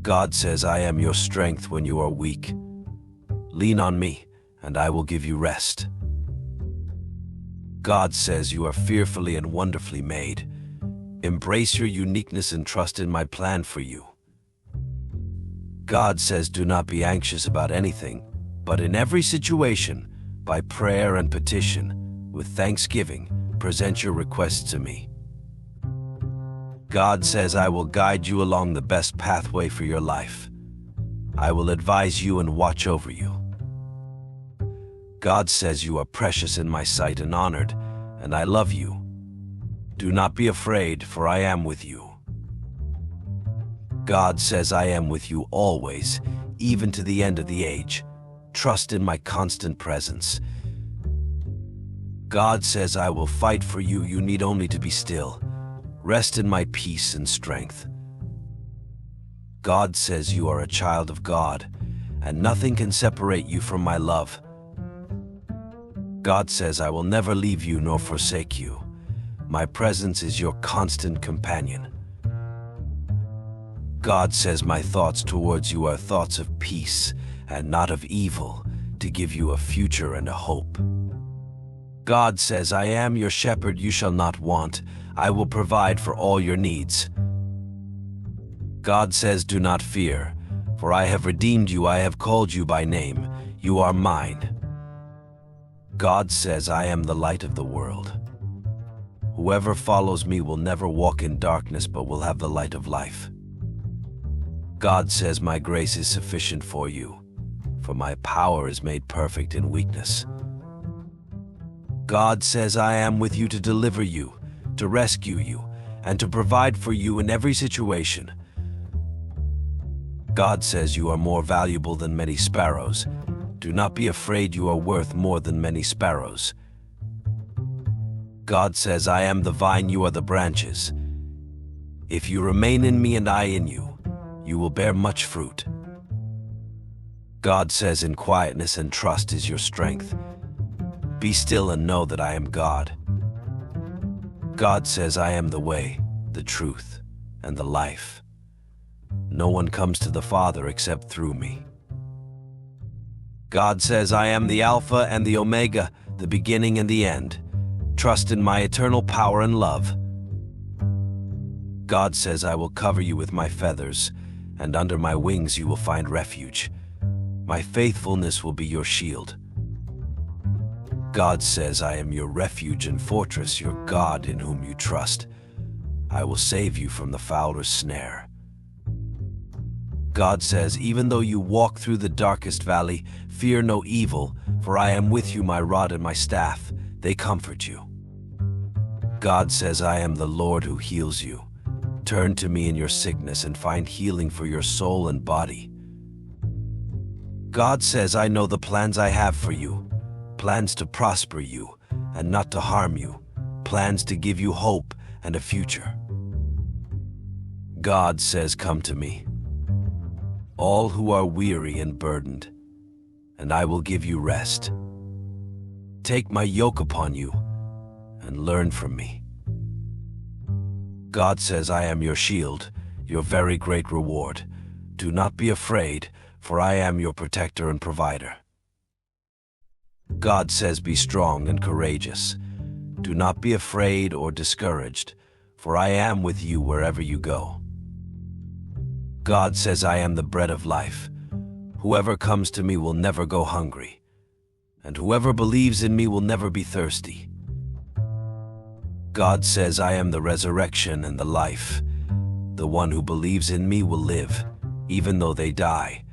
God says, I am your strength when you are weak. Lean on me, and I will give you rest. God says you are fearfully and wonderfully made. Embrace your uniqueness and trust in my plan for you. God says, do not be anxious about anything, but in every situation, by prayer and petition, with thanksgiving, present your requests to me. God says, I will guide you along the best pathway for your life. I will advise you and watch over you. God says you are precious in my sight and honored, and I love you. Do not be afraid, for I am with you. God says, I am with you always, even to the end of the age. Trust in my constant presence. God says, I will fight for you. You need only to be still. Rest in my peace and strength. God says you are a child of God, and nothing can separate you from my love. God says, I will never leave you nor forsake you. My presence is your constant companion. God says, my thoughts towards you are thoughts of peace and not of evil, to give you a future and a hope. God says, I am your shepherd, you shall not want. I will provide for all your needs. God says, do not fear, for I have redeemed you, I have called you by name. You are mine. God says, I am the light of the world. Whoever follows me will never walk in darkness, but will have the light of life. God says, my grace is sufficient for you, for my power is made perfect in weakness. God says, I am with you to deliver you, to rescue you, and to provide for you in every situation. God says, you are more valuable than many sparrows. Do not be afraid, you are worth more than many sparrows. God says, I am the vine, you are the branches. If you remain in me and I in you, you will bear much fruit. God says, in quietness and trust is your strength. Be still and know that I am God. God says, I am the way, the truth, and the life. No one comes to the Father except through me. God says, I am the Alpha and the Omega, the beginning and the end. Trust in my eternal power and love. God says, I will cover you with my feathers, and under my wings you will find refuge. My faithfulness will be your shield. God says, I am your refuge and fortress, your God in whom you trust. I will save you from the fowler's snare. God says, even though you walk through the darkest valley, fear no evil, for I am with you, my rod and my staff, they comfort you. God says, I am the Lord who heals you. Turn to me in your sickness and find healing for your soul and body. God says, I know the plans I have for you, plans to prosper you and not to harm you, plans to give you hope and a future. God says, come to me, all who are weary and burdened, and I will give you rest. Take my yoke upon you and learn from me. God says, I am your shield, your very great reward. Do not be afraid, for I am your protector and provider. God says, be strong and courageous. Do not be afraid or discouraged, for I am with you wherever you go. God says, I am the bread of life. Whoever comes to me will never go hungry, and whoever believes in me will never be thirsty. God says, I am the resurrection and the life. The one who believes in me will live, even though they die,